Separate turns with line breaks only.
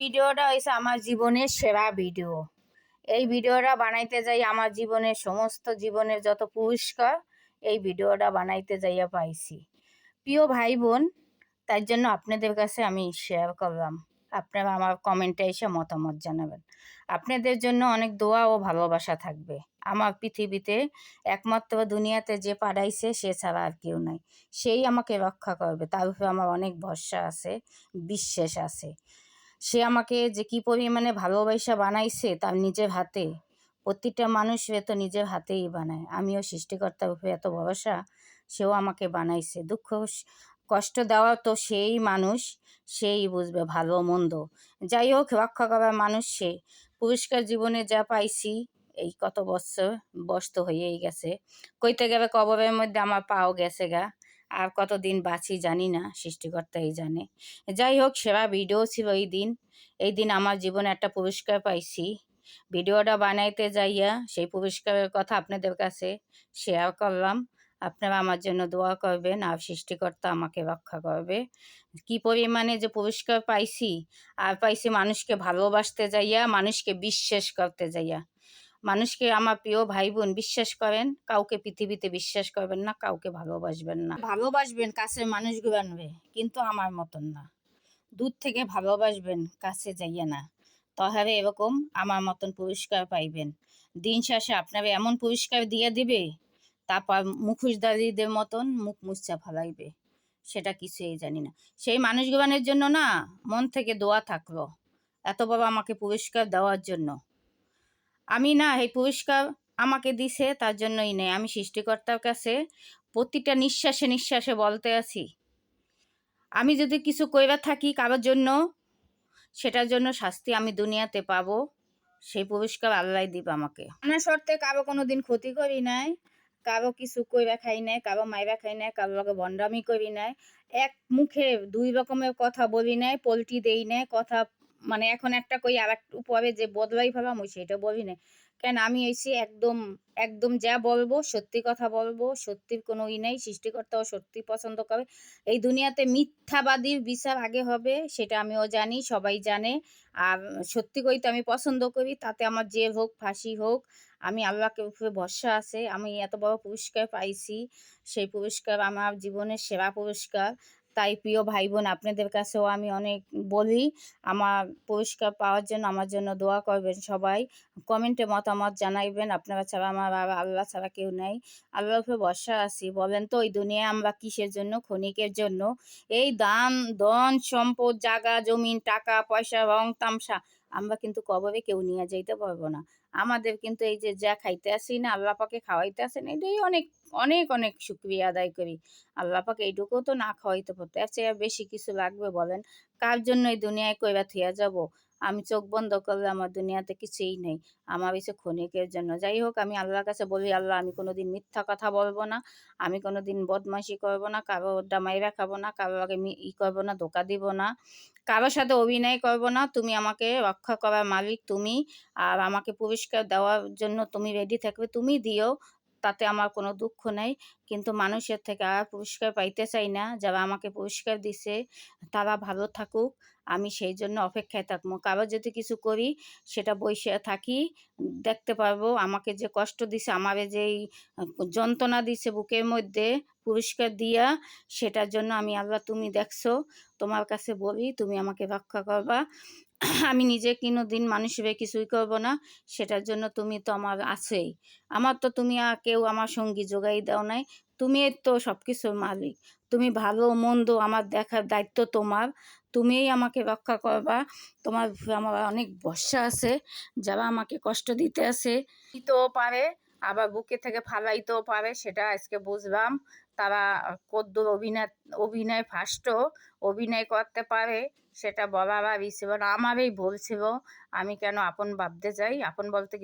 ভিডিওটা হয়েছে আমার জীবনের সেরা ভিডিও। এই ভিডিওটা বানাইতে যাই আমার জীবনের সমস্ত জীবনের যত পুরস্কার এই ভিডিওটা বানাইতে যাইয়া পাইছি। প্রিয় ভাই বোন, তার জন্য আপনাদের কাছে আমি শেয়ার করলাম। আপনারা আমার কমেন্টে এসে মতামত জানাবেন। আপনাদের জন্য অনেক দোয়া ও ভালোবাসা থাকবে। আমার পৃথিবীতে একমাত্র দুনিয়াতে যে পাঠাইছে সে ছাড়া আর কেউ নাই। সেই আমাকে রক্ষা করবে, তার উপরে আমার অনেক ভরসা আছে, বিশ্বাস আছে। সে আমাকে যে কি পরিমাণে ভালোবাসা বানাইছে তার নিজের হাতে। প্রতিটা মানুষের তো নিজের হাতেই বানায়। আমিও সৃষ্টিকর্তার উপরে এত ভরসা, সেও আমাকে বানাইছে। দুঃখ কষ্ট দেওয়া তো সেই মানুষ, সেই বুঝবে ভালো মন্দ। যাই হোক, রক্ষা করার মানুষ সে। পুরস্কার জীবনে যা পাইছি, এই কত বছর বয়স তো হয়েই গেছে। কইতে গেলে কবরের মধ্যে আমার পাও গেছে গা। আর কতদিন বাঁচি জানি না, সৃষ্টিকর্তাই জানে। যাই হোক, সেরা ভিডিও ছিল এই দিন। এই দিন আমার জীবনে একটা পুরস্কার পাইছি। ভিডিওটা বানাইতে যাইয়া সেই পুরস্কারের কথা আপনাদের কাছে শেয়ার করলাম। আপনারা আমার জন্য দোয়া করবেন, আর সৃষ্টিকর্তা আমাকে রক্ষা করবে। কি পরিমাণে যে পুরস্কার পাইছি, আর পাইছি মানুষকে ভালোবাসতে যাইয়া, মানুষকে বিশ্বাস করতে যাইয়া। মানুষকে, আমার প্রিয় ভাই বোন, বিশ্বাস করেন, কাউকে পৃথিবীতে বিশ্বাস করবেন না, কাউকে ভালোবাসবেন না। ভালোবাসবেন কাছের মানুষগুলো নেবে, কিন্তু আমার মতন না। দূর থেকে ভালোবাসবেন, কাছে যাইয়া না। তাহলে এরকম আমার মতন পুরস্কার পাইবেন। দিন শেষে আপনারা এমন পুরস্কার দিয়ে দিবে, তারপর মুখোশধারীদের মতন মুখ মুচ্ছা ফেলাইবে। সেটা কিছুই জানি না। সেই মানুষগুলোর জন্য না মন থেকে দোয়া থাকলো, এত বড় আমাকে পুরস্কার দেওয়ার জন্য। আমি না, এই পুরস্কার আমাকে দিছে তার জন্যই নেই। আমি সৃষ্টিকর্তার কাছে প্রতিটা নিঃশ্বাসে নিঃশ্বাসে বলতে আছি, আমি যদি কিছু কইরা থাকি কারোর জন্য, সেটার জন্য শাস্তি আমি দুনিয়াতে পাবো। সেই পুরস্কার আল্লাহ দিব আমাকে। আমার শর্তে কারো কোনো দিন ক্ষতি করি নাই, কারো কিছু কইরা খাই নাই, কারো মাইরা খাই নাই, কারো লগে বন্ডামি করি নাই, এক মুখে দুই রকমের কথা বলি নাই, পল্টি দেই নাই কথা। মানে এখন একটা কই আর একটু পরে যে বদলাই ফেলাম ওই সেটা বলি নাই। কেন, আমি এসে একদম একদম যা বলবো সত্যি কথা বলবো। সত্যির কোনো নাই, সৃষ্টিকর্তাও সত্যি পছন্দ করে। এই দুনিয়াতে মিথ্যাবাদীর বিচার আগে হবে, সেটা আমিও জানি, সবাই জানে। আর সত্যি কইতে আমি পছন্দ করি, তাতে আমার যে হোক, ফাঁসি হোক, আমি আল্লাহকে উপরে ভরসা আছে। আমি এত বড় পুরস্কার পাইছি, সেই পুরস্কার আমার জীবনের সেরা পুরস্কার। তাই প্রিয় ভাই বোন, আপনাদের কাছেও আমি অনেক বলি, আমার পুরস্কার পাওয়ার জন্য আমার জন্য দোয়া করবেন সবাই। কমেন্টে মতামত জানাইবেন। আপনারা ছাড়া আমার আর আল্লাহ ছাড়া কেউ নাই। আল্লাহর উপরে ভরসা আছি। বলেন তো, এই দুনিয়ায় আমরা কিসের জন্য? ক্ষণিকের জন্য। এই ধন সম্পদ, জাগা জমিন, টাকা পয়সা, রং তামসা, আমরা কিন্তু কবরে কেউ নিয়ে যাইতে পারবো না। আমাদের কিন্তু এই যে যা খাইতে আসি না, আল্লাহ পাকে খাওয়াইতে আসেন, এটাই অনেক অনেক অনেক শুকরিয়া আদায় করি। আল্লাহ পাকে এইটুকুও তো না খাওয়াইতে পারতো, এর চেয়ে বেশি কিছু লাগবে বলেন? কার জন্য এই দুনিয়ায় কইরা থিয়া যাব? আমি চোখ বন্ধ করলে আমার দুনিয়াতে কিছুই নেই। আমার হচ্ছে ক্ষণিকের জন্য। যাই হোক, আমি আল্লাহর কাছে বলি, আল্লাহ, আমি কোনোদিন মিথ্যা কথা বলবো না, আমি কোনোদিন বদমাইশি করবো না, কারো মাইরা খাবো না, কারো আগে করবো না, ধোকা দিব না, কারোর সাথে অভিনয় করবো না। তুমি আমাকে রক্ষা করার মালিক তুমি, আর আমাকে পুরস্কার দেওয়ার জন্য তুমি রেডি থাকবে, তুমি দিও, তাতে আমার কোনো দুঃখ নেই। কিন্তু মানুষের থেকে আর পুরস্কার পাইতে চাই না। যারা আমাকে পুরস্কার দিছে তারা ভালো থাকুক, আমি সেই জন্য অপেক্ষায় থাকবো। কারো যদি কিছু করি, সেটা বসে থাকি, দেখতে পারবো আমাকে যে কষ্ট দিছে, আমারে যেই যন্ত্রণা দিছে বুকের মধ্যে পুরস্কার দিয়া, সেটার জন্য আমি, আল্লাহ তুমি দেখছো, তোমার কাছে বলি তুমি আমাকে রক্ষা করবা। আমি নিজে কোনোদিন মানুষের কিছুই করব না, সেটার জন্য তুমি তো আমার আছেই। আমার তো তুমি আর কেউ আমার সঙ্গী যোগাই দাও নাই। তুমি তো সব কিছুর মালিক। তুমি ভালো মন্দ আমার দেখার দায়িত্ব তোমার। তুমিই আমাকে রক্ষা করবা। তোমার আমার অনেক ভরসা আছে। যারা আমাকে কষ্ট দিতে আছে, দিতেও পারে, আবার বুকে থেকে ফালাইতেও পারে, সেটা আজকে বুঝলাম। তারা কদ্দুর অভিনয় ফার্স্টও অভিনয় করতে পারে, সেটা বলার আর ই ছিল না। আমারই ভুল ছিল। আমি কেন আপন ভাবতে যাই, আপন বলতে